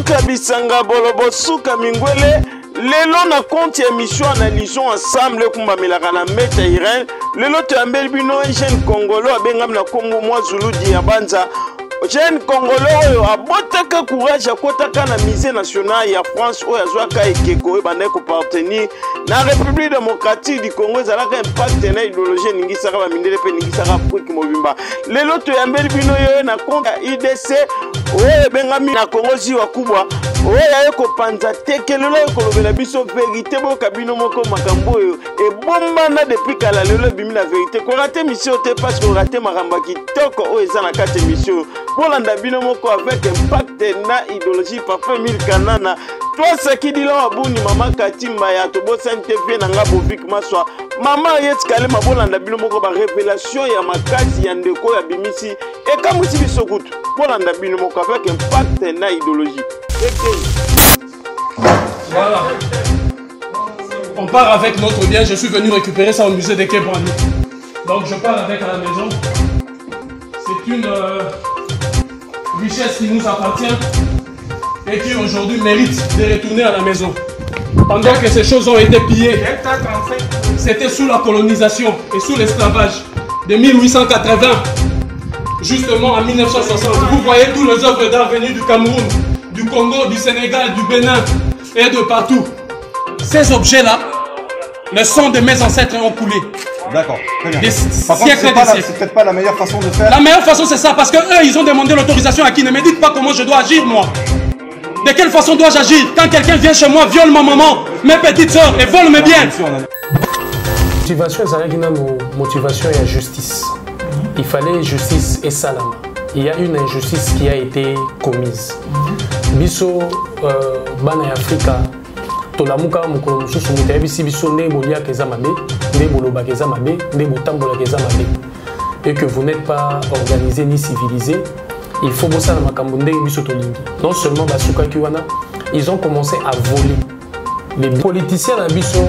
Suka Bisanga Bolobo Suka Mingwele lelo na compte émission analysons ensemble kumba milaka na Meta Irene lelo to ambeli bino jeune congolais abengam na Kongo mwa Zulu Diabanza jeune congolais oyo abotaka courage akotaka na musée national ya France oyo azwaka ekeko bande ko partenir na République démocratique du Congo ezalaka impact na idéologie ningisaka ba mindele pe ningisaka Afrique mobimba lelo to ambeli bino yo na compte IDC oyo bengami na Congo ziwa kubwa oya yeko panza tekelelo ekolobela biso vérité boka bino moko makambo oyo ebomba na depuis kala lelo bimi la vérité ko rater mission te parce que rater makamba kitoko oyo eza na kate mission bolanda bino moko avec impact na idéologie parfait mille kanana toi sakidila wabuni mama katimba ya to bosante vie na ngabo Vic Maswa mama yetikale mabolanda bino moko ba révélation ya makasi ya ndeko ya bimisi e kamusi biso kutu bolanda bino moko avec impact na idéologie. Voilà. On part avec notre bien. Je suis venu récupérer ça au musée des Quai Branly. Donc je pars avec à la maison. C'est une richesse qui nous appartient et qui aujourd'hui mérite de retourner à la maison. Pendant que ces choses ont été pillées, c'était sous la colonisation et sous l'esclavage de 1880 justement en 1960. Vous voyez tous les œuvres d'art venues du Cameroun, du Congo, du Sénégal, du Bénin et de partout. Ces objets-là, le sang de mes ancêtres ont coulé. D'accord, très bien. Par contre, c'est peut-être pas la meilleure façon de faire. La meilleure façon, c'est ça, parce que eux, ils ont demandé l'autorisation à qui? Ne me dites pas comment je dois agir, moi. De quelle façon dois-je agir quand quelqu'un vient chez moi, viole ma maman, mes petites soeurs et vole mes biens? Motivation, c'est une motivation et la justice. Il fallait justice et salama. Il y a une injustice qui a été commise. Biso bana Afrika tolamuka mukolo mususu mutaye bisi biso ne bolia keza mabe ne boloba keza mabe ne botambola keza mabe et que vous n'êtes pas organisé ni civilisé, il faut bosser na makambo ndenge biso tolingi. Non seulement basuka kiwana, ils ont commencé à voler. Les politiciens na biso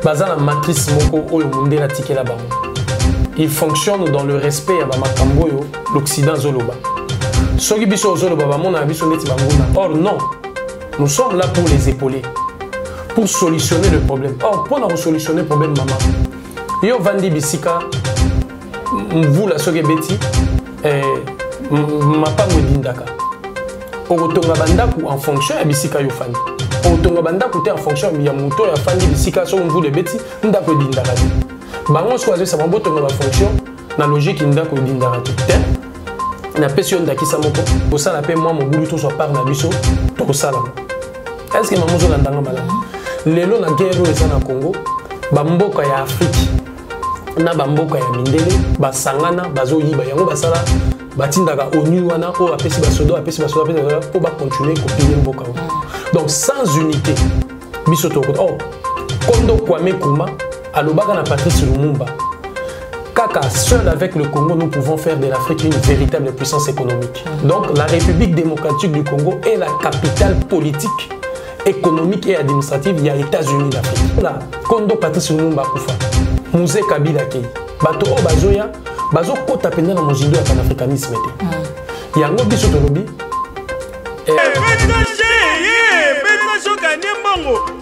baza na matrice moko oyo munde na tikela bango. Ils fonctionnent dans le respect ya ba makambo yo l'Occident zoloba. Soki biso zoloba ba mona biso neti banguna. Or non. Nous sommes là pour les épauler, pour solutionner le problème. Or, pour nous solutionner le problème, maman, yo vandi bisika, vous la soge beti, ma pango dindaka. Ogotonga bandaku en fonction ya bisika yo fandi. Ogotonga bandaku te en fonction ya muto ya fandi bisika so vous le beti, ndako dindaka. Bango choisir ça botonga ba fonction na logique ndako dindaka te. Na pesi on dakisa moko osala pe moi mobulu to soit par na biso to sala. Est-ce que maman zo landanga mala lelo na guerre eza na Congo ba mboka ya Afrique na ba mboka ya mindele basangana bazo yiba yango basala batindaka ONU wana o apesi basodo apesi po ba continuer copier mboka. Donc sans unité biso to ko Kondo Kwame Nkrumah alobaka na Patrice Lumumba Kaka, seul avec le Congo, nous pouvons faire de l'Afrique une véritable puissance économique. Donc, la République démocratique du Congo est la capitale politique, économique et administrative. Il y a les États-Unis d'Afrique. Là, Kondo Patrice Lumumba Kufa, Mouzé Kabila Kei, Bato O Bazoya, Bazo Kota Pena na Mozindo ya panafricanisme. Il y a un autre Tolobi.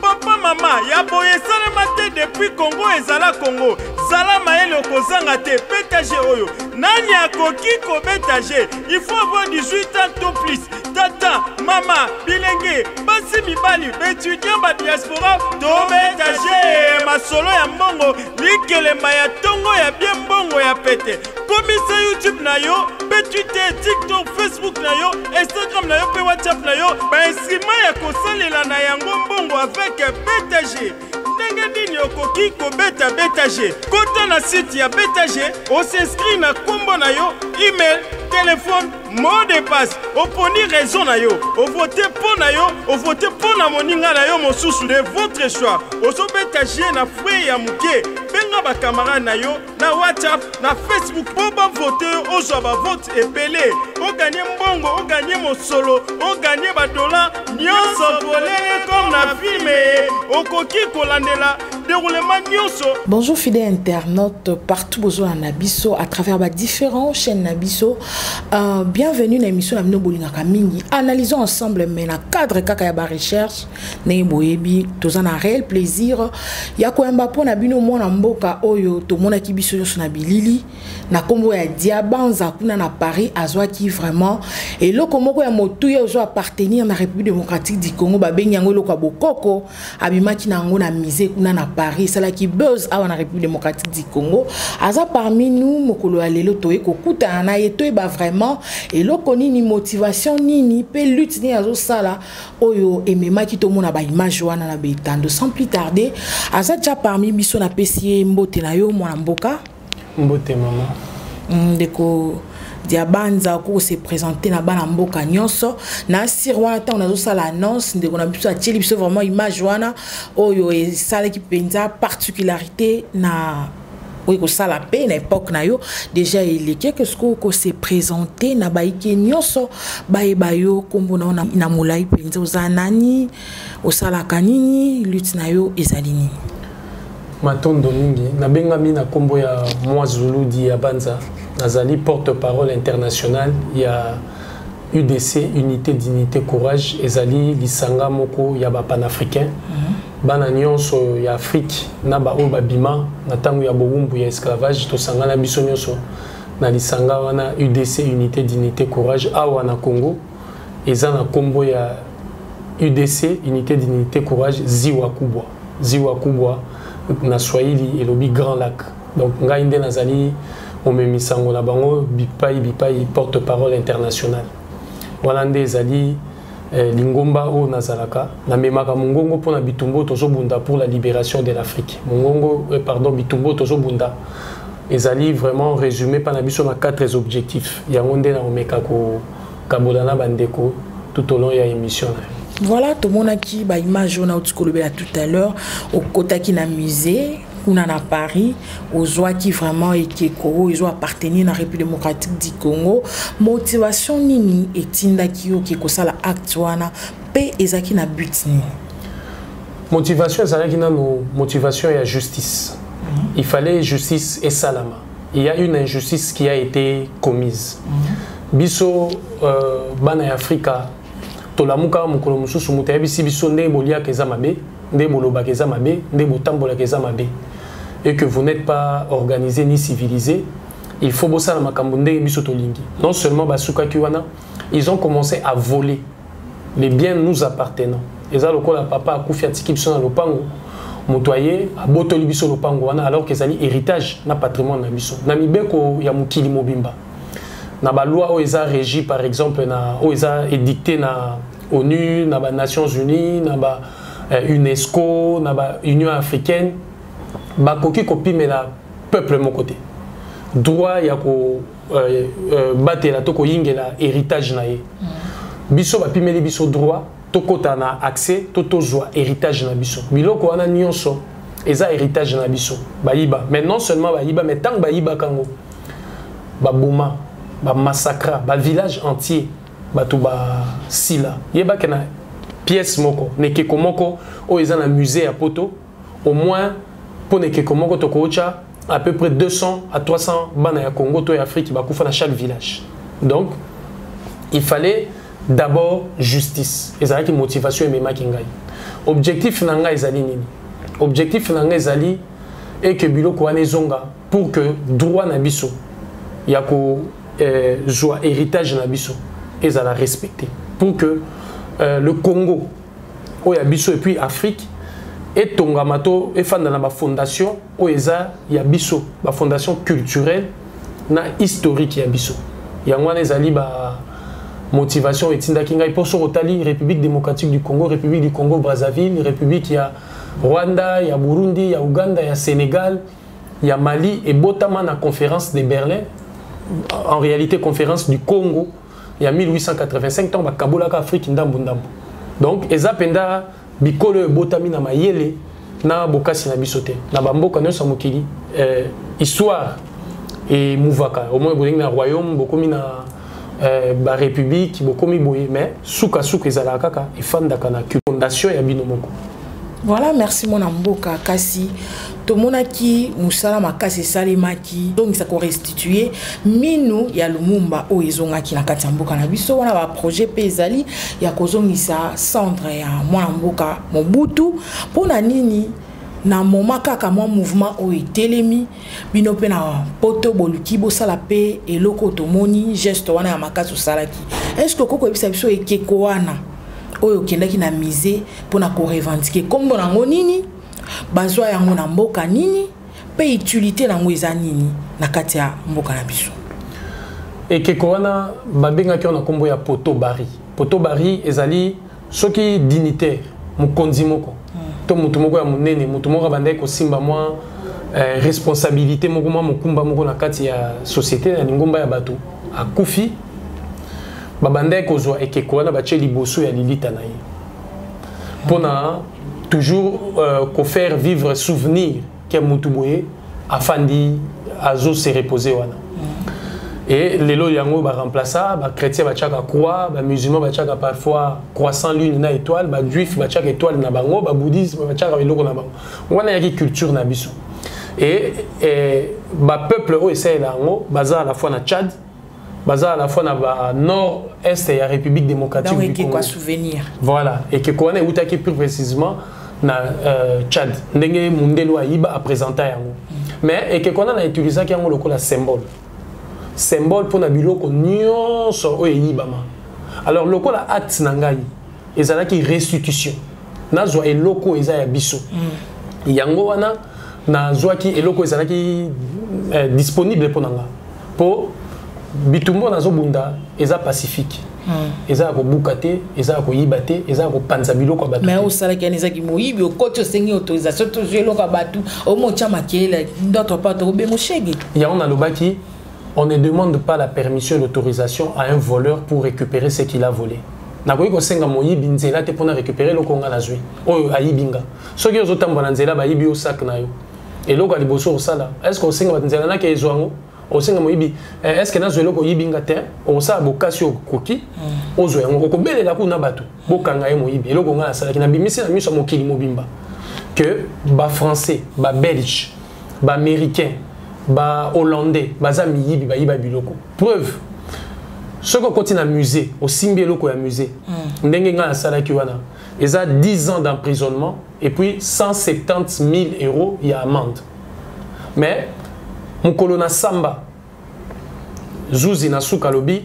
Papa maman ya boye salama te depuis Congo ezala Congo zala maele okozanga te pétage oyo nani akoki ko bétage il faut avoir 18 ans tout plus tata mama bilenge basi mibali étudiant ba diaspora to bétage masolo ya mbongo likelemba ya tongo ya bien mbongo ya pete komisa YouTube na yo pe Twitter TikTok Facebook na yo Instagram na yo pe WhatsApp na yo ba insima ya kosalela na yango mbongo avec BTG. Ndenge dini okoki ko beta BTG. Kota na site ya BTG, on s'inscrit na kombo na yo, email, téléphone, mot de passe. Oponi raison na yo, o voter pour na yo, o voter pour na moninga na yo mosusu de votre choix. Oso BTG na fwe ya muke. Benga ba camarade na yo na WhatsApp, na Facebook pour ba voter ozo ba vote epelé. O gagner mbongo, o gagner mosolo, o gagner ba dollars, nyonso bolele comme na filme. Okoki kolandela déroulement nyonso. Bonjour fidèles internautes partout besoin Nabiso à travers différentes chaînes Nabiso. Bienvenue dans l'émission Namino Bolinga Kamingi. Analysons ensemble mais na cadre kaka ya ba recherche né boyebi tozan na réel plaisir ya ko mbapo na bino mona mboka oyo to mona ki biso na bilili na kombo ya Diabanza kuna na Paris azwa ki vraiment et loko moko ya motu ya ozo appartenir na République démocratique du Congo ba benyango loko bokoko abimaki na ngo na misé kuna na Paris sala ki buzz awa na République démocratique du Congo aza parmi nous mokolo ya lelo to ekokuta na yeto e ba vraiment et loko nini motivation nini pe lutte ni azo sala oyo ememaki to mona ba image wana na betando sans plus tarder aza déjà parmi biso na pesi mbote na yo mwana mboka mbote maman ndeko Diabanza ko se présenter na bana mboka nyonso na sirwana ta on a ça l'annonce ndeko na biso atieli biso vraiment image wana oyo e sala ki penza particularité na oui ko sala pe na époque na yo déjà il est quelque chose ko se présenter na baike nyonso bayo kombo na mulai penza uzanani osala kanini lutte na yo ezalini matondo mingi na bengami na kombo ya Mwazulu Diabanza nazali porte-parole international ya UDC Unité Dignité Courage ezali lisanga moko ya ba panafricain bana nyonso ya Afrique na ba oba bima na tangu ya bowumbu ya esclavage to sangana biso nyonso na lisanga wana UDC Unité Dignité Courage awa na Congo eza na kombo ya UDC Unité Dignité Courage Ziwa Kubwa na Swahili elobi Grand Lac donc ngai nde nazali omemisango na bango bipai porte-parole international wana nde ezali lingomba o nazalaka na memaka mongongo pona bitumbo tozobunda pour la libération de l'Afrique mongongo pardon bitumbo tozobunda ezali vraiment résumé par na biso na 4 objectifs yango nde na omeka ko kabolana bandeko tout au long ya émission. Voilà, tout le monde qui ba image on a tout à l'heure au kotaki na musée on a à Paris aux joies qui vraiment et qui ils ont appartenu à la République démocratique du Congo motivation nini et tinda kio qui ko sala acte wana pe ezaki na but ni motivation ezaki na motivation et justice il fallait justice et salama il y a une injustice qui a été commise biso bana Afrika tolamuka mukolo mususu mutayebi biso nde bolia keza mabe nde boloba keza mabe nde botambola keza mabe et que vous n'êtes pas organisé ni civilisé il faut bosser na makambo nde biso tolingi non seulement basuka kiwana ils ont commencé à voler les biens nous appartenant eza lokola papa akufi atiki biso na lopango motoyer abotoli biso lopango wana alors que ezali héritage na patrimoine na biso na mibeko ya mukili mobimba na ba loi o eza régi par exemple na o eza édicté na ONU na ba Nations Unies na ba UNESCO na ba Union africaine ba koki kopimela peuple mon côté droit ya ko batela to ko yingela héritage na ye biso ba pimeli biso droit to kota na accès to tozwa héritage na biso biloko wana nyonso eza héritage na biso ba yiba mais non seulement ba yiba mais tant ba yiba kango ba boma ba massacre ba village entier bato ba sila yeba kana pièce moko nekeko moko o eza na musée à Poto au moins pour nekeko moko to kocha à peu près 200 à 300 bana ya Congo to ya Afrique ba kufa na chaque village donc il fallait d'abord justice ezalaki motivation et memaki ngai objectif na ngai ezali nini objectif na ngai ezali et que biloko wana ezonga pour que droit na biso ya ko joie héritage na biso et ça la respecter pour que le Congo o ya biso et puis Afrique et tongamato et fanda na ba fondation o eza ya biso ba fondation culturelle na historique ya biso yango na ezali ba motivation etinda kinga pour so rotali République démocratique du Congo République du Congo Brazzaville République ya Rwanda ya Burundi ya Uganda ya Sénégal ya Mali et botama na conférence de Berlin en réalité conférence du Congo il y a 1885 ans bakabolaka Afrique ndambu ndambu donc ezapenda bikolo botami na mayele na bokasi na bisote na bamboka nyonso mokili histoire et mouvaka au moins bolingi na royaume bokomi na ba république bokomi boye mais suka ezalaka kaka efandaka na fondation ya bino moko Voilà, merci mon amboka kasi tomonaki musala makasi salemaki donc ça ko restituer minu ya Lumumba o ezongaki na kati ya mboka na biso wana ba projet pe ezali ya kozongisa centre ya mwana mboka Mobutu pona nini na moment kaka mwa mouvement o etelemi bino pe na poto boluki bosala pe eloko tomoni geste wana ya makasi osalaki est-ce que koko ebisa biso ekeko wana oyo kendaki na mise pona ko revendiquer kombo nango nini bazwa yango na mboka nini pe utilité nango eza nini na kati ya mboka na biso ekeko wana babengaki na kombo ya poto bari ezali soki dignitaire mokonzi moko to mutu moko ya munene mutu moko bandai ko simba mwa responsabilité moko mwa mokumba moko na kati ya société na lingomba ya bato akufi babandai ko zwa ekeko wana bache liboso ya lilita na ye pona toujours ko faire vivre souvenir que mutu boye afandi azo se reposer wana et lelo yango ba remplaça ba chrétien ba chaka croix ba musulman ba chaka parfois croissant lune na étoile ba juif ba chaka étoile na bango ba bouddhisme ba chaka eloko na bango wana yaki culture na biso et ba peuple o essaye lango baza à la fois na Tchad baza à la fois na ba nord est ya République démocratique du Congo quoi souvenir voilà et que connaît utaki plus précisément na Tchad ndenge mundelo ayiba a présenter yango mais et que connaît na utiliser yango lokola symbole pour na biloko nyonso oyo eyibama alors lokola acte na ngai ezalaki restitution nazwa eloko eza ya biso yango wana nazwaki eloko ezalaki disponible pour nanga po bitumbo nazobunda eza pacifique eza ko bukate eza ko yibate eza ko panza biloko bato mais osalaki anezaki moyibi okoti osengi autorisation to jelo ka bato omocha makele d'autre part to be moshege ya on alobaki on ne demande pas la permission et l'autorisation à un voleur pour récupérer ce qu'il a volé. Nakoki ko senga moyibi nzela te pona récupérer loko nga nazwi. Oyo ayibinga. Soki ozotambola nzela ba yibi o sac na yo. Et loko aliboso osala. Est-ce que o senga nzela na ke ezwango? O senga moyibi est-ce que nazwi loko yibinga te? O sa bokasi okoki. Ozo yango ko belela kuna bato. Bokanga ye moyibi. Loko nga asala ki na bimisi na miso mokili mobimba. Que ba français, ba belge, ba américain ba hollandais baza miyibi ba yiba biloko preuve ce qu'on continue à musée au simbi loko ya musée ndenge nga salaki wana eza 10 ans d'emprisonnement et puis 170 000 € ya amende mais mukolo na samba zuzi na suka lobi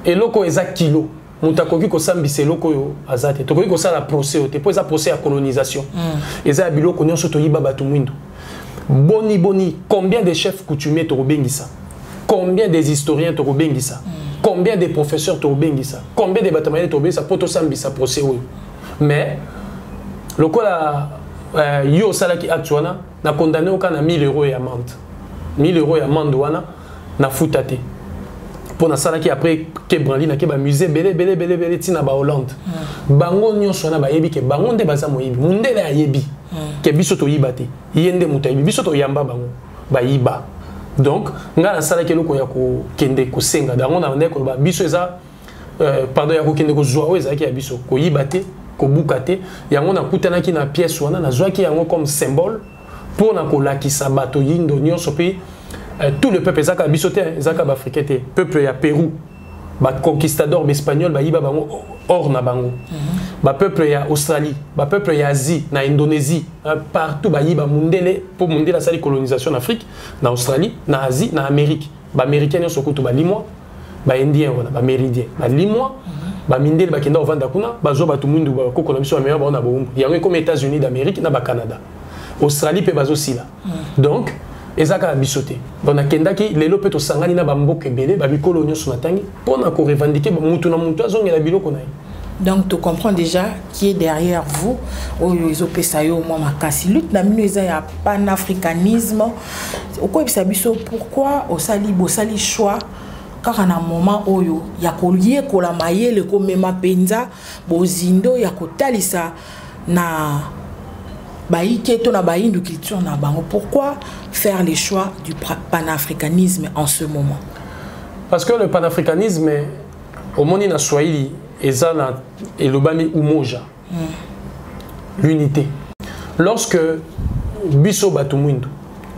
eloko eza kilo mutakoki ko sambisa eloko yo azate tokoki ko sala procès te po eza procès ya colonisation eza biloko nyonso to yiba batu mwindo Boni, combien de chefs coutumiers Torobengisa? Combien des historiens Torobengisa? Combien de professeurs Torobengisa? Combien de bâtiments Torobengisa pour tout ça procès? Mais, le cas yo salaki actuana na condamné au cas na 1 000 € d'amende. 1 000 € d'amende wana na futate. Pour na salaki après ke brandi na ke ba musée belé tina ba Hollande. Bango nyonso na ba yebi ke bango nde baza moyibi. Mundele ayebi. Que biso to yibate yende mutayibi biso to yamba bango ba yiba donc nga na sala keloko ya ko kende ko senga dango na ndeko ba biso eza pardon ya ko kende ko zwa eza ki ya biso ko yibate ko bukate yango na kutanaki na pièce wana na zwaki yango comme symbole pour na ko lakisa bato yindo nyonso pe tout le peuple ezaka biso te ezaka ba africain te peuple ya Pérou ba conquistador espagnol ba yiba bango or na bango ba peuple ya Australie ba peuple ya Asie na Indonésie partout ba yiba mundele pour mundela sali colonisation en Afrique na Australie na Asie na Amérique ba américain nyonso kutu ba limwa ba indien wana ba méridien ba limwa ba mindele ba kenda ovanda kuna ba zo ba tumundu ba kokola biso meilleur ba na bombo yango comme États-Unis d'Amérique na ba Canada Australie pe bazo sila donc ezaka bisoté bon akendaki lelo pe to sangani na bamboke belé ba bikolo nyonso na tangi pona ko revendiquer mutu na mutu azongela biloko na ye. Donc tu comprends déjà qui est derrière vous oyo ezopesa yo mwa makasi lutte na mino eza ya panafricanisme okoyebisa biso pourquoi osali choix car na moment oyo ya koliekola mayele komema penza bozindo ya kotalisa na baïketo na baïndu culture na bango. Pourquoi faire les choix du panafricanisme en ce moment? Parce que le panafricanisme au moni na Swahili ezana elobami umoja. l'unité. Lorsque biso batumwindu,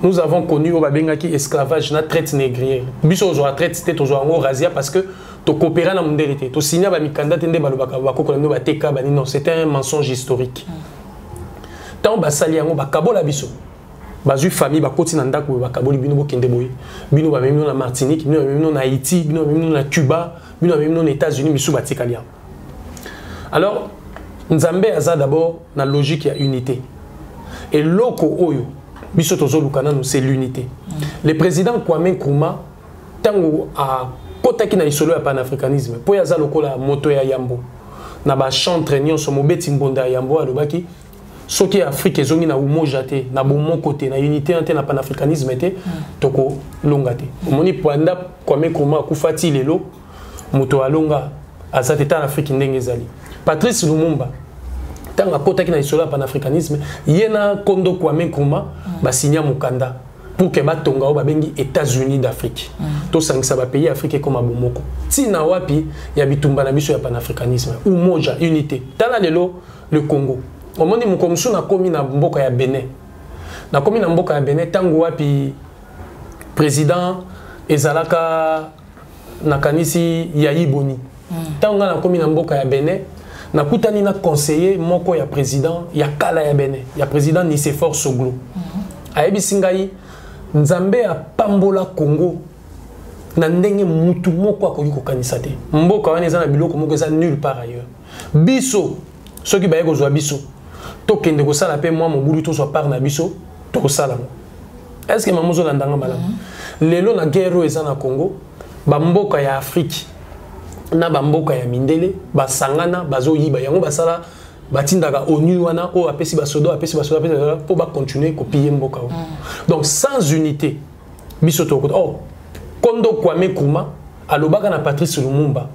nous avons connu au babengaki esclavage na traite négrière. Biso zo traite c'était to zo ngo razia parce que to coopérer na mondele té to signer ba mikanda tende balobaka bakoko no bateka bani non, c'était un mensonge historique. Tant basali yango bakabola biso. Bazu famille bakoti na ndako bakaboli bino bokende boye. Bino ba même na Martinique, bino même na Haïti, bino même na Cuba, bino même na États-Unis biso batikalia. Alors Nzambe aza d'abord na logique ya unité. Et loko oyo biso tozo lukana nous c'est l'unité. Le président Kwame Nkrumah tango a kotaki na isolo ya panafricanisme po yaza lokola moto ya Yambo na ba chantre nyonso mobeti mbonda ya Yambo alobaki soki Afrique ezongi na umoja te na bomo côté na unité ante na panafricanisme te toko longa te. Omoni panda Kwame Nkrumah kufati lelo moto alonga azate ta Afrique ndenge ezali. Patrice Lumumba tanga kotaki na isolo ya panafricanisme yena kondo Kwame Nkrumah ba signa mukanda pour que batonga o babengi États-Unis d'Afrique. To sangisa ba pays africain comme abomoko. Tina wapi ya bitumba na biso ya panafricanisme umoja unité. Tala lelo le Congo. Omoni mukomsu na komi na mboka ya Benin. Na komi na mboka ya Benin tango wapi président ezalaka na kanisi Yayi Boni. Tango na komi na mboka ya Benin na kutani na conseiller moko ya président ya kala ya Benin, ya président Nicéphore Soglo. Ayebi singai Nzambe a pambola Congo na ndenge mutu moko akoki kokanisa te. Mboka wana eza na biloko moko eza nulle part ailleurs. Biso soki baye kozwa biso tokende kosala pe mwa mobulu to soit part na biso to kosala. Est-ce que mamozo landanga malamu? Lelo na guerre eza na Congo, ba mboka ya Afrique na ba mboka ya mindele basangana bazo yiba yango basala batindaka ONU wana o apesi basodo pour ba continuer copier mboka. Donc sans unité biso to kondo Kwame Nkrumah alobaka na Patrice Lumumba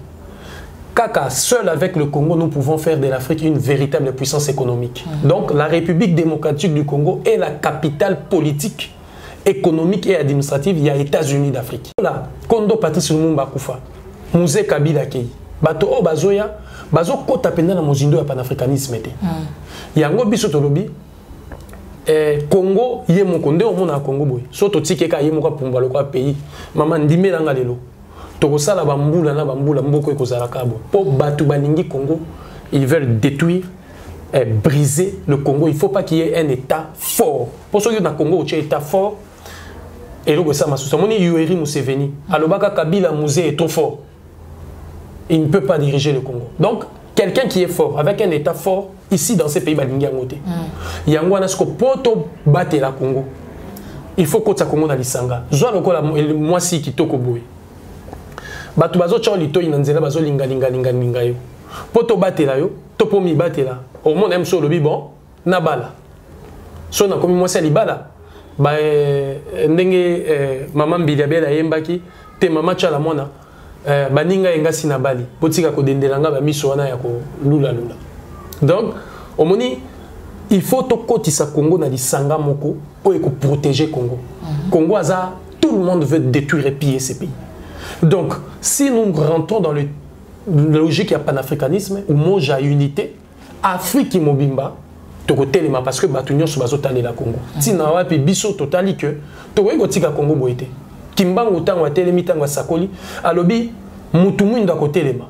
kaka seul avec le Congo nous pouvons faire de l'Afrique une véritable puissance économique. Donc la République démocratique du Congo est la capitale politique, économique et administrative il y a États-Unis d'Afrique. Là kondo Patrice Lumumba kufa Musée Kabila kei bato o bazoya bazo kota penda na mozindo ya panafricanisme te. Yango biso tolobi Congo ye moko nde omona Congo boy. So to tikeka ye moko pumba lokwa pays. Mama ndimela nga lelo. To sala bambula na bambula mboko ekozala kabo. Po batu baningi Congo, ils veulent détruire briser le Congo. Il faut pas qu'il y ait un état fort. Pour ceux qui na Congo un état fort et le ça masusa moni Yoweri Museveni. Alobaka Kabila Musée est trop fort. Il ne peut pas diriger le Congo. Donc, quelqu'un qui est fort, avec un état fort, ici dans ces pays, il y a un poto battre la Congo. Il faut que ça Congo dans l'Isanga. Je vois moi si qui toko boy. Batu bazo chao lito inanzela bazo linga. Poto battre la yo, topo mi battre la. Au monde aime solo bon, na bala. So na komi moi c'est libala. Ba ndenge maman Biliabela yembaki te mama chala mona. Baninga engasi na bali potika ko dendelanga ba miso wana ya ko lula. Donc omoni il faut to kotisa Congo na lisanga moko pour protéger Congo. Congo aza tout le monde veut détruire et piller ces pays. Donc si nous rentrons dans le logique ya panafricanisme ou moja unité Afrique mobimba to ko telema parce que batu nyonso bazotali la Congo. Tina wapi biso totali que to ko tika Congo boité. Kimbango tango telemi tango sakoli alobi mutu mwinda ko telema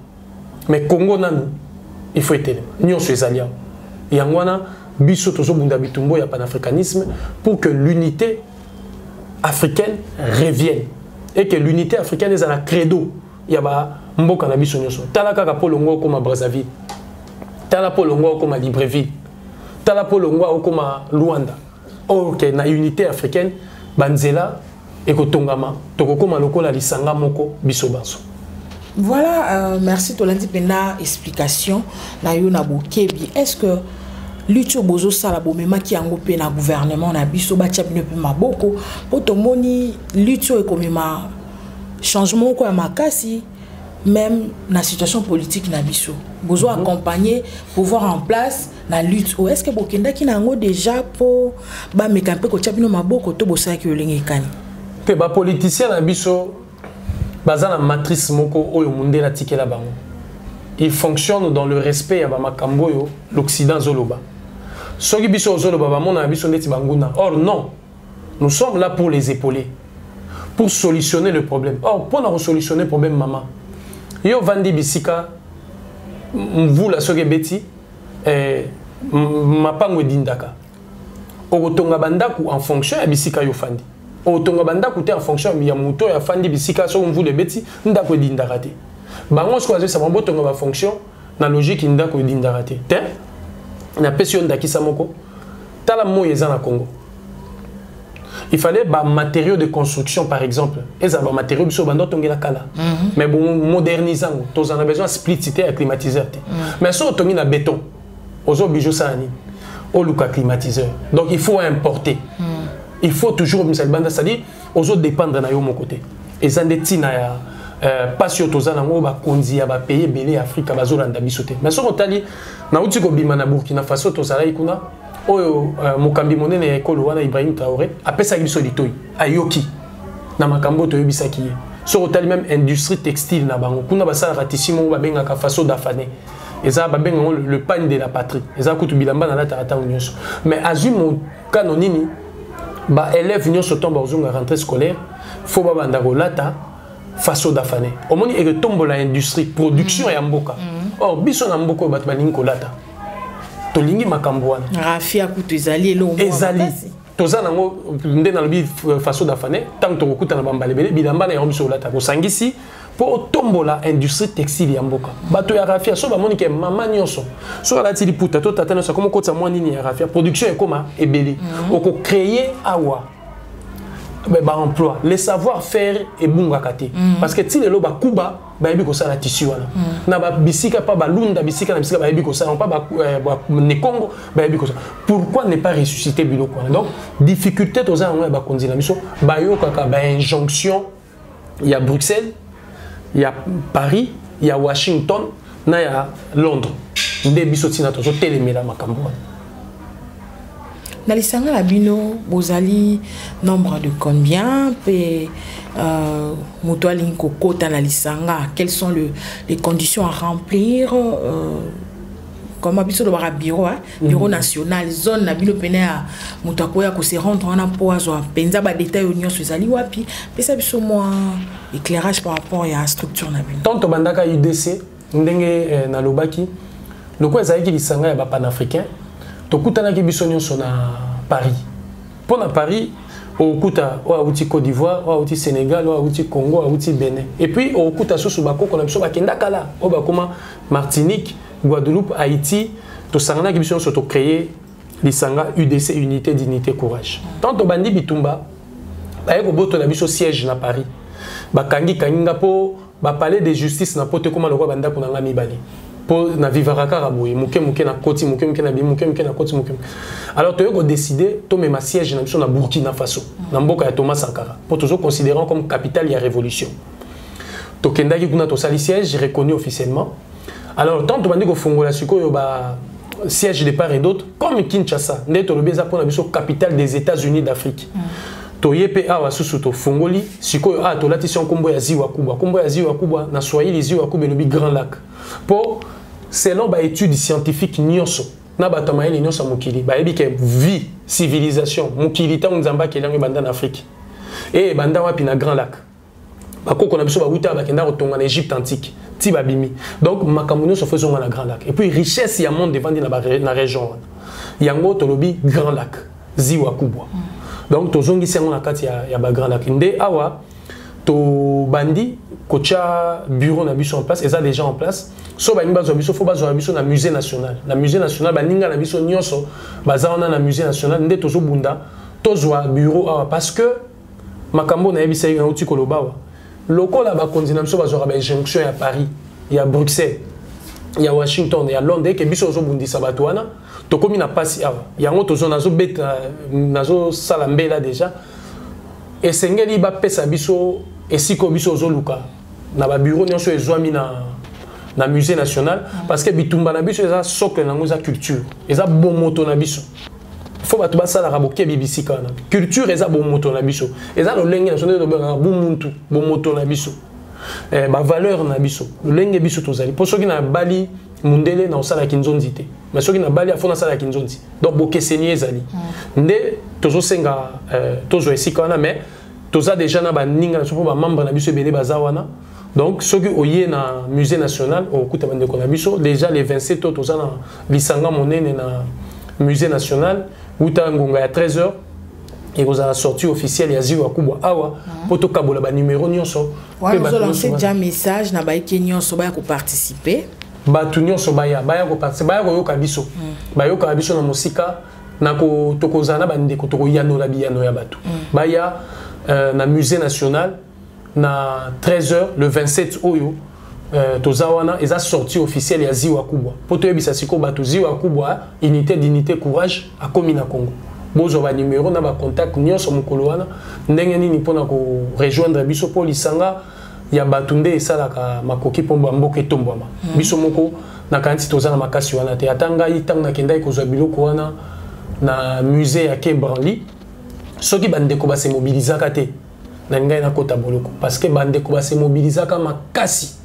mais Congo nanu il faut telema nyonso ezalia yangwana biso tozo bunda bitumbo ya panafricanisme pour que l'unité africaine revienne et que l'unité africaine est la credo ya ba mboka na biso nyonso tala kaka polongo comme Brazzaville tala polongo comme Libreville tala polongo comme Luanda OK na unité africaine banzela et kotongama tokokoma lokola lisanga moko biso baso. Voilà, merci Tolandi Pena explication na yo na bokebi. Est-ce que Lucho Bozo sala bomema ki yango pe na gouvernement na biso ba tia bino pe maboko po tomoni Lucho ekomema changement ko ya makasi même na situation politique na biso. Bozo accompagner pouvoir en place na lutte ou est-ce que bokenda ki na ngo déjà po ba mekampe ko tia bino maboko to bosa ki olingi kani. Pe ba politicien na biso bazana matrice moko oyo mundela tikela bango. Ils fonctionnent dans le respect ya ba makambo yo l'Occident zoloba. soki biso ozolo baba mona biso ndeti banguna. Or non, nous sommes là pour les épauler, pour solutionner le problème. Or pour solutionner le problème maman, yo vandi bisika vous la soki beti mapango dindaka. Ogotonga bandaku en fonction ya bisika yo fandi. Ogotonga bandaku te en fonction ya muto ya fandi bisika so vous le beti ndako dindaka te. Bango sikoazo sa botonga ba fonction na logique ndako dindaka te. Te na pesi on dakisa moko tala mo yeza na Congo. Il fallait des matériaux de construction par exemple. Et ça des matériaux biso bando tongela kala. Mais bon modernisant, tous on a besoin de split cité à climatiseur. Mais so tongi na béton. Ozo bijou ça ni. O luka climatiseur. Donc il faut importer. Il faut toujours misal banda c'est-à-dire ozo dépendre na yo mon côté. Et ça ndetina ya pas sur tozana ngo ba konzi ya ba payer belé Afrique ba zolanda bisoté. Mais so otali na uti ko bima na Burkina Faso tozala ikuna oyo mokambi monene ekolo wana Ibrahim Traoré apesa biso litoi ayoki na makambo to yebisaki ye. So otali même industrie textile na bango kuna basala ratissimo ba benga ka Faso d'Afane. Eza ba benga le pain de la patrie. Eza kutu bilamba na la tarata nyonso. Mais azimo kanonini ba élève nyonso tomba ozunga rentrée scolaire faut ba banda golata Faso d'Afane. Omoni e tombo la industrie production ya mboka. Or biso na mboko bat balingi kolata. Tolingi makambo wana. Rafia kutu ezali lo. Ezali. Tozana ngo nde na lobi Faso d'Afane tant to kokuta na bambalebele bilamba na yomiso olata ko sangisi pour tombola industrie textile ya mboka. Bato ya Rafia so ba moni ke mama nyonso. So ala ti liputa to tata no so comme kota mwa nini ya Rafia production e koma ebele. Oko créer awa ba emploi, le savoir-faire et bunga kate. Parce que ti lelo ba kuba ba yebi ko sala tissu wana. Na ba bisika pa ba lunda bisika na bisika ba yebi ko sala pa ba ne Congo ba yebi ko sala. Pourquoi ne pas ressusciter biloko wana? Donc difficulté to za ba konzina biso ba yo kaka ba injonction il y a Bruxelles, il y a Paris, il y a Washington, na ya Londres. Nde biso tina to telemela makambo wana. Dans les sangs la bino, bozali nombre de combien et mutuali koko dans la lisanga. Quelles sont les conditions à remplir? Comme abiso de bara bureau, bureau national, zone na bino pene à mutakoya ko se rendre en apoazo penza ba détail union sozali wapi. Pesa biso moi éclairage par rapport à la structure na bino. Tant to bandaka UDC ndenge na lobaki. Loko ezali ki lisanga ya ba panafricain. Tokutana ki biso nyonso na Paris. Pour na Paris, okuta outi Côte d'Ivoire, outi Sénégal, outi Congo, outi Bénin. Et puis okuta soso bakoko na biso bakenda kala, o bakoma Martinique, Guadeloupe, Haïti, to sangana ki biso nyonso to créer lisanga UDC unité dignité courage. Tant to bandi bitumba, ba yeko boto na biso siège na Paris. Bakangi kanginga po ba palais de justice na pote koma lokwa banda kuna ngami bali. Pour na vivre karaboui muke na koti muke na bi muke na koti muke. Alors tu as décidé to me ma siège na Burkina Faso na mboka ya Thomas Sankara pour toujours considérant comme capitale ya révolution. To kendaki kuna to sali siège reconnu officiellement. Alors tant to bandi ko fongola sikoyo ba siège de part et d'autre comme Kinshasa nde to lobeza pour na biso capitale des États-Unis d'Afrique. To yepe awa susu to fongoli sikoyo to latition kombo ya ziwa kubwa na Swahili ziwa kubwa lobi Grand Lac. Pour selon ba études scientifiques nyonso na batama ile nyonso mukili ba yebi ke vie civilisation mukili ta nzamba ke langue banda en Afrique et banda wapi na Grand Lac bakoko na biso ba wuta ba kenda kotonga na Égypte antique ti babimi donc makambo nyonso faisons na Grand Lac et puis richesse ya monde devant na région yango to lobi Grand Lac ziwa kubwa donc tozongi sengo na kati ya ba Grand Lac nde awa to bandi kocha bureau na biso en place et ça déjà en place so ba nimba zo biso fo ba zo biso na musée national ba ninga na biso nyonso bazana na musée national nde tozo bunda tozwa bureau awa parce que makambo na yebisa na uti kolobawa lokola ba konzina biso ba zo ba injonction ya Paris ya Bruxelles ya Washington ya Londres ke biso zo bundisa bato wana to komi na pasi awa yango tozo nazo beta nazo sala mbela déjà et sengeli ba pesa biso esiko biso zoluka na ba bureau nyonso ezwami na musée national parce que bitumba na biso eza socle na ngoza culture eza bon moto na biso faut ba tuba sala raboke bibisika na culture eza bon moto na biso eza lo lenge na sonde do ba bon muntu bon moto na biso ba valeur na biso lenge biso tozali po soki na bali mundele na osala kinzonzi te mais soki na bali afona sala kinzonzi donc bokeseni ezali nde tozosenga tozo esika wana mais toza déjà na baninga na sopo ba membre na biso ebele baza wana donc soki oye na musée national okuta bandeko na biso déjà les 27 toza na lisanga monene na musée national uta ngonga ya 13h et vous avez sorti officiel ya ziwa kubwa awa poto kabola ba numéro nyonso pe ba lancer déjà message na ba nyonso ba ko participer ba tu nyonso ba ko participer ba ko yoka biso ba yoka biso na musika na ko tokozana ba ndeko to yano la biyano ya batu ba ya na musée national na 13h le 27 oyo tozawana eza sorti officiel ya ziwa kubwa poto yebisa siko batu ziwa kubwa unité d'unité courage a komi na Congo bozo ba numéro na ba contact nyonso mukolo wana ndenge nini pona ko rejoindre biso po lisanga ya batunde esalaka makoki pombo mboka etombwama biso moko na kanti tozana makasi wana te atanga itanga kenda ikozwa biloko wana na musée ya Kebranli soki bandeko ba se mobilisaka te na ngai na kota boloko parce que bandeko ba se mobilisaka makasi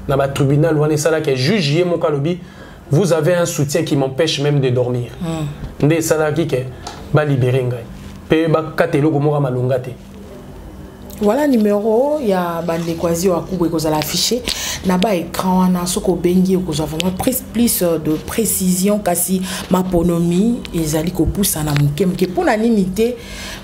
na ba tribunal wana esalaka juge ye moko alobi vous avez un soutien qui m'empêche même de dormir nde esalaki ke ba libérer ngai pe ba katelo ko mora malonga te. Voilà numéro ya bande kwazi wa kubwe ko za affiché na ba écran wana soko bengi ko za vraiment plus de précision kasi maponomi ezali ko poussa na mukemke pona nini te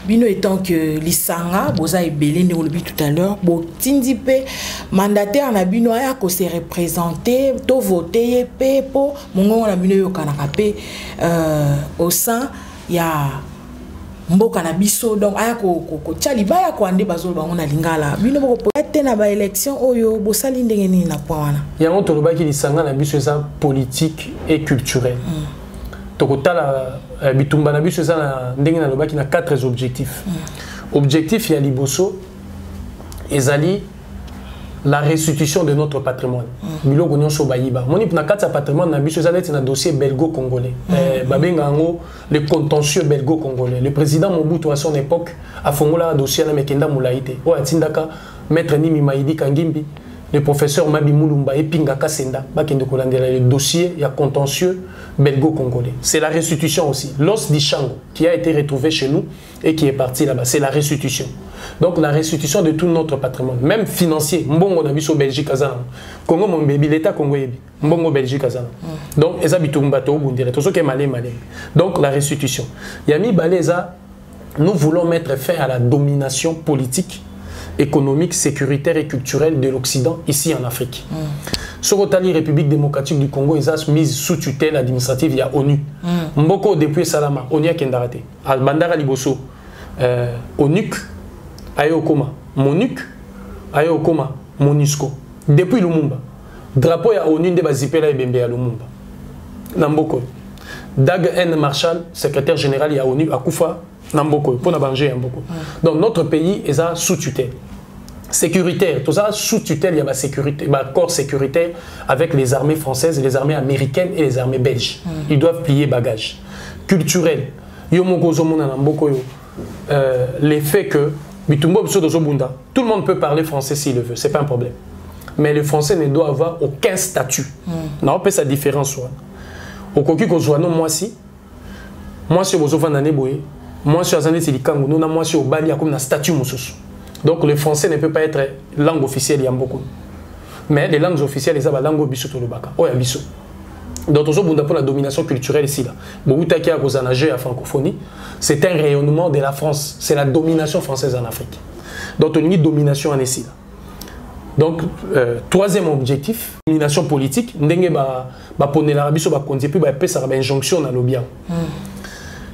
bino étant que lisanga boza ebele ne olobi tout à l'heure bo tindi pe mandataire na bino aya ko se représenter to voter pe po mongo na bino yo kana pe au sein ya mboka na biso donc aya ko tchali baya ko ande bazolo bango na lingala bino boko peut na ba élection oyo bosali ndenge nini na point wana yango tolobaki lisanga na biso eza politique et culturel tokotala bitumba na biso eza na ndenge na lobaki na 4 objectifs objectif ya liboso ezali la restitution de notre patrimoine. Biloko nyonso bayiba. Moni na kati ya patrimoine na biso eza neti na dossier belgo-congolais. Babenga ngo le contentieux belgo-congolais. Le président Mobutu à son époque a fongola dossier na mekenda mulaite. O atindaka maître Nimi Maïdi Kangimbi, le professeur Mabi Mulumba et Pinga Kasenda bakende kolandela le dossier ya contentieux belgo-congolais. C'est la restitution aussi. L'os d'Ichango qui a été retrouvé chez nous et qui est parti là-bas, c'est la restitution. Donc la restitution de tout notre patrimoine, même financier. Mbongo na biso Belgique azana. Congo mon baby l'état Congo yebi. Mbongo Belgique azana. Donc eza bitumba to bundire to soke malé. Donc la restitution. Yami baleza nous voulons mettre fin à la domination politique, économique, sécuritaire et culturelle de l'Occident ici en Afrique. Sur la République démocratique du Congo, ils ont mis sous tutelle administrative, il y a ONU. Mboko depuis Salama, ONU a Kendarate. Al Bandara Liboso, ONUC, Ayokoma, MONUC, Ayokoma, MONUSCO. Depuis Lumumba. Drapeau ya ONU de Bazipela et Bembe à Lumumba. Namboko. Dag N. Marshall, secrétaire général ya ONU à Koufa, Namboko, pour Nabangé Namboko. Donc notre pays est sous tutelle. Sécuritaire, tout ça sous tutelle, il y a sécurité, corps sécuritaire avec les armées françaises, les armées américaines et les armées belges. Ils doivent plier bagages. Culturel, l'effet que tout le monde peut parler français s'il le veut, c'est pas un problème. Mais le français ne doit avoir aucun statut. Non, on peut sa différence. Au coquille qu'on soit non moi si vous avez un boye, moi si vous avez un non moi si au bali comme un statut mususu. Donc le français ne peut pas être langue officielle, il y a beaucoup. Mais les langues officielles, les langues biso to lobaka. Oh ya biso. Donc toujours pour la domination culturelle ici là. Boutaki a à francophonie, c'est un rayonnement de la France, c'est la domination française en Afrique. Donc on a une domination en ici là. Donc troisième objectif, domination politique, ndenge ba poner la biso ba konti puis ba pesa ba injonction na lobia.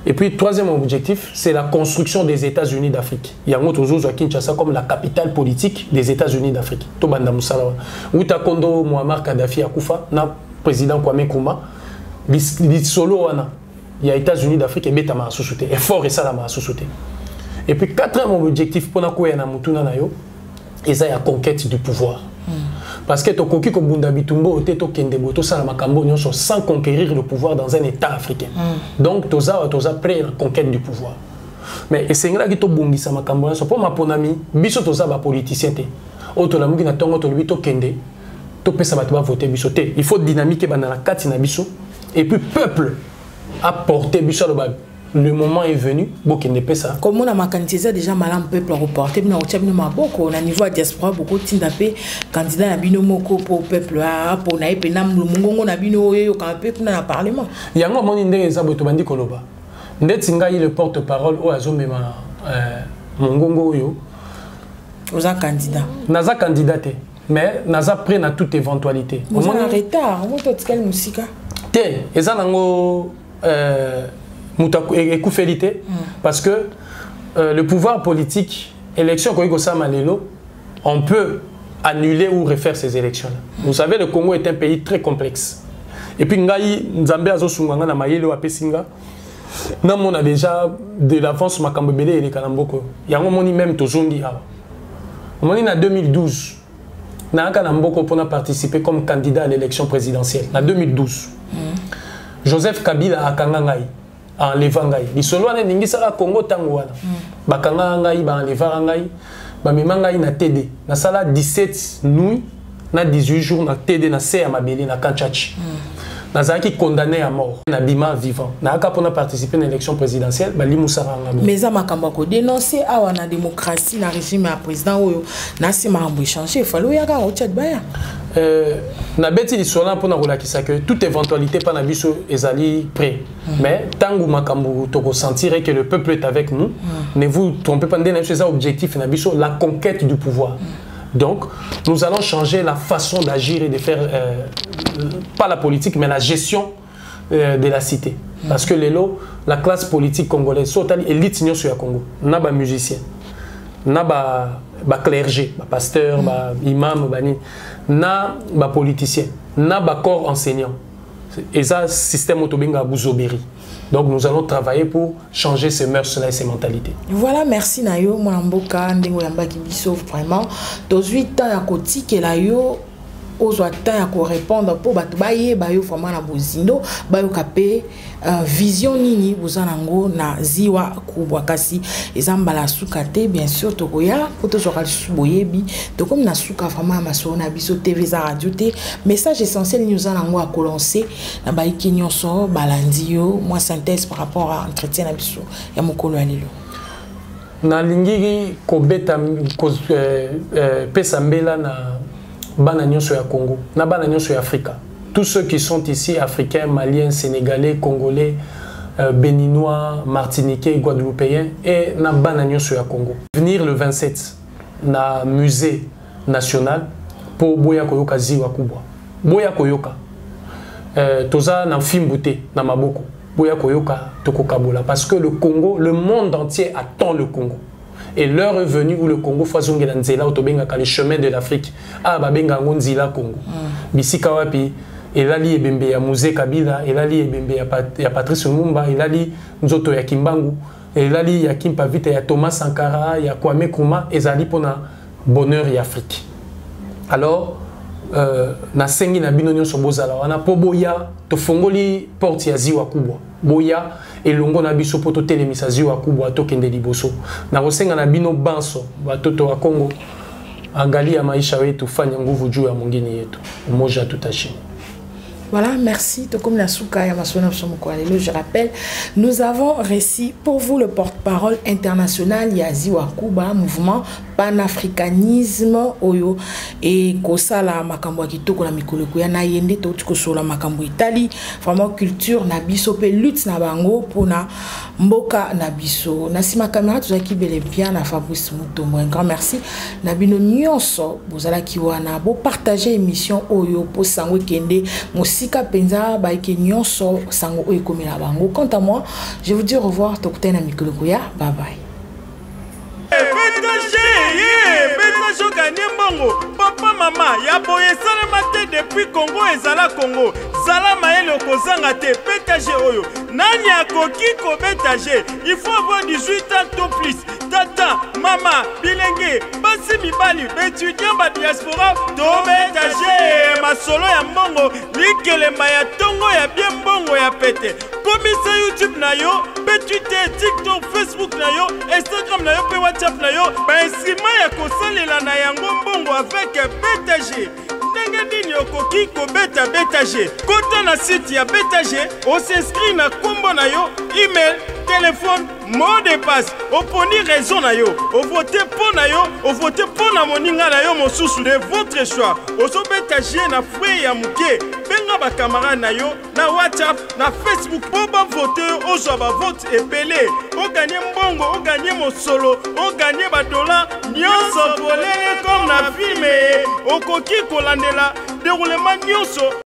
Et puis, troisième objectif, c'est la construction des États-Unis d'Afrique. Il y a un autre chose à Kinshasa comme la capitale politique des États-Unis d'Afrique. Tobanda Moussala. Où ta kondo Muammar Kadhafi à Koufa, na président Kwame Nkrumah, solo wana. Il y a États-Unis d'Afrique et Betama à sous-souté. Et fort et Salama à sous-souté. Et puis, quatrième objectif, pour na koya na mutuna na yo, c'est la conquête du pouvoir. Parce que tokoki ko bunda bitumbo te to kende boto sala makambo nyonso sans conquérir le pouvoir dans un état africain. Donc toza prêt à la conquête du pouvoir. Mais et c'est là que to bungisa makambo nyonso pour ma ponami biso toza ba politicien te. auto la muki na tongo to libito kende to pesa bato ba voter biso te. Il faut dynamique ba na kati na biso et puis peuple a porté biso le moment est venu beaucoup ne pesa. Comme on a makantisé déjà malam peuple reporter na otia bino maboko na niveau diaspora beaucoup tinda pe candidat na bino moko pour peuple a pour na pe na mungongo na bino oyo ka pe kuna na parlement. Yango moni ndenge za boto bandi koloba. Ndeti ngai le porte-parole o azomema mungongo oyo. Oza candidat. Naza candidat mais naza prêt na toute éventualité. On est en retard, on to tikali musika. Te, eza nango écoufélité parce que le pouvoir politique, élection on peut annuler ou refaire ces élections. Vous savez, le Congo est un pays très complexe. Et puis, Nzambe azosunganga na mayele wa pesinga. On a déjà de l'avance makambebele et les kanamboko. Yango moni même tozondi awa. Moni na 2012. Na kanamboko pour participer comme candidat à l'élection présidentielle. En 2012. Joseph Kabila a kangangai. En levangai lisolo ane ningisa ka Congo tango wana bakanga ngai ba levanga ngai ba mimanga na TD na sala 17 nuit na 18 jours na TD na se ya mabeli na Kanchachi nazaki condamné à mort na bima vivant na aka pona participer à l'élection présidentielle ba limusaranga mais za makamba ko dénoncer awa na démocratie na régime ya président oyo na si makambo échanger falo ya ka otchat baya na beti lisolo pona kolakisa que toute éventualité pas na biso ezali prêt mais tangu makambo to sentir que le peuple est avec nous ne vous trompez pas ndena c'est ça objectif na biso la conquête du pouvoir. Donc, nous allons changer la façon d'agir et de faire, pas la politique, mais la gestion de la cité. Parce que la classe politique congolaise, c'est l'élite sur le Congo. On a des musiciens, on a des clergés, des pasteurs, des imams, on a des politiciens, on a des corps enseignants. Et ça, le système autobinga bouzobéri. Donc nous allons travailler pour changer ces mœurs-là et ces mentalités. Voilà, merci Nayo, mon amboka, ndengo yamba kibiso vraiment. Dans 8 ans à côté que la yo aux attentes à répondre pour batubaye bayo vraiment na bozindo bayo kapé vision nini buzanango na ziwa kubwa kasi ezambala sukate bien sûr tokoya poto zokali suboyebi to comme na suka vraiment maso na biso TV za radio te message essentiel nous anango a lancer na baiki nyonso balandio moi synthèse par rapport à entretien na biso ya mokolo alilo na lingiri kobeta pesa mbela na bana nyonso ya Congo, na bana nyonso ya Afrika. Tous ceux qui sont ici, africains, maliens, sénégalais, congolais, béninois, martiniquais, guadeloupéens, et na bana nyonso ya Congo. Venir le 27 na musée national pour boya koyoka ziwa kubwa. Boya koyoka. Toza na fimbute na maboko. Boya koyoka tokokabola parce que le Congo, le monde entier attend le Congo. Et l'heure est venue où le Congo faisait les chemins de l'Afrique. Ah, babenga ngonzila Congo. Bisika wapi, elali ebembe ya Musée Kabila, elali ebembe ya Patrice Lumumba, elali nzoto ya Kimbangu, elali ya Kimpa Vite, ya Thomas Sankara, ya Kwame Nkrumah, ezali pona bonheur ya Afrique. Alors, na sengi na bino nyonso bozala wana po boya to fongoli porte ya ziwa kubwa. Boya elongo na biso poto telemisa ziwa kubwa to kende liboso. Na kosenga na bino banso batoto wa Kongo angali ya maisha wetu fanya nguvu juu ya mwingine yetu. Umoja tutashi. Voilà, merci. Comme la souka, je rappelle, nous avons reçu pour vous le porte-parole international Yaziwa Kuba, mouvement panafricanisme oyo et kosala makambo kitoko na mikolo ko ya na yende to tikosola makambo Italie, vraiment culture na biso pe lutte na bango pona mboka na biso. Na sima caméra tozaki bele bien na Fabrice Mutombo. Un grand merci. Na bino nyonso bozala ki wana bo partager émission oyo po sango kende sika penza ba ke nyonso sango oyo komela bango. Quant à moi, je vous dis au revoir to kutana mikolo ko ya. Bye bye. Papa, maman, ya boye salamate depuis Congo et Zala Congo. salama ele okozanga te pétage oyo nani akoki kobétage il faut avoir 18 ans tout plus tata mama bilenge basi mibali étudiant ba diaspora tobétage masolo ya mbongo likelemba ya tongo ya bien mbongo ya pete komisa YouTube na yo pe Twitter TikTok Facebook na yo Instagram na yo pe WhatsApp na yo ba insima ya kosalela na yango mbongo avec pétage ndenge nini okoki kobeta bétage kota na site ya bétage os'inscrit na kombo na yo email téléphone mot de passe oponi raison na yo ovote mpo na yo ovote mpo na moninga na yo mosusu de votre choix ozobétage na frais ya moke benga bacamarade na yo na WhatsApp na Facebook mpo bavote ozwa bavote epele oganye mbongo oganye mosolo oganye badola nyonso polele comme na filme okoki kolandela déroulement nyonso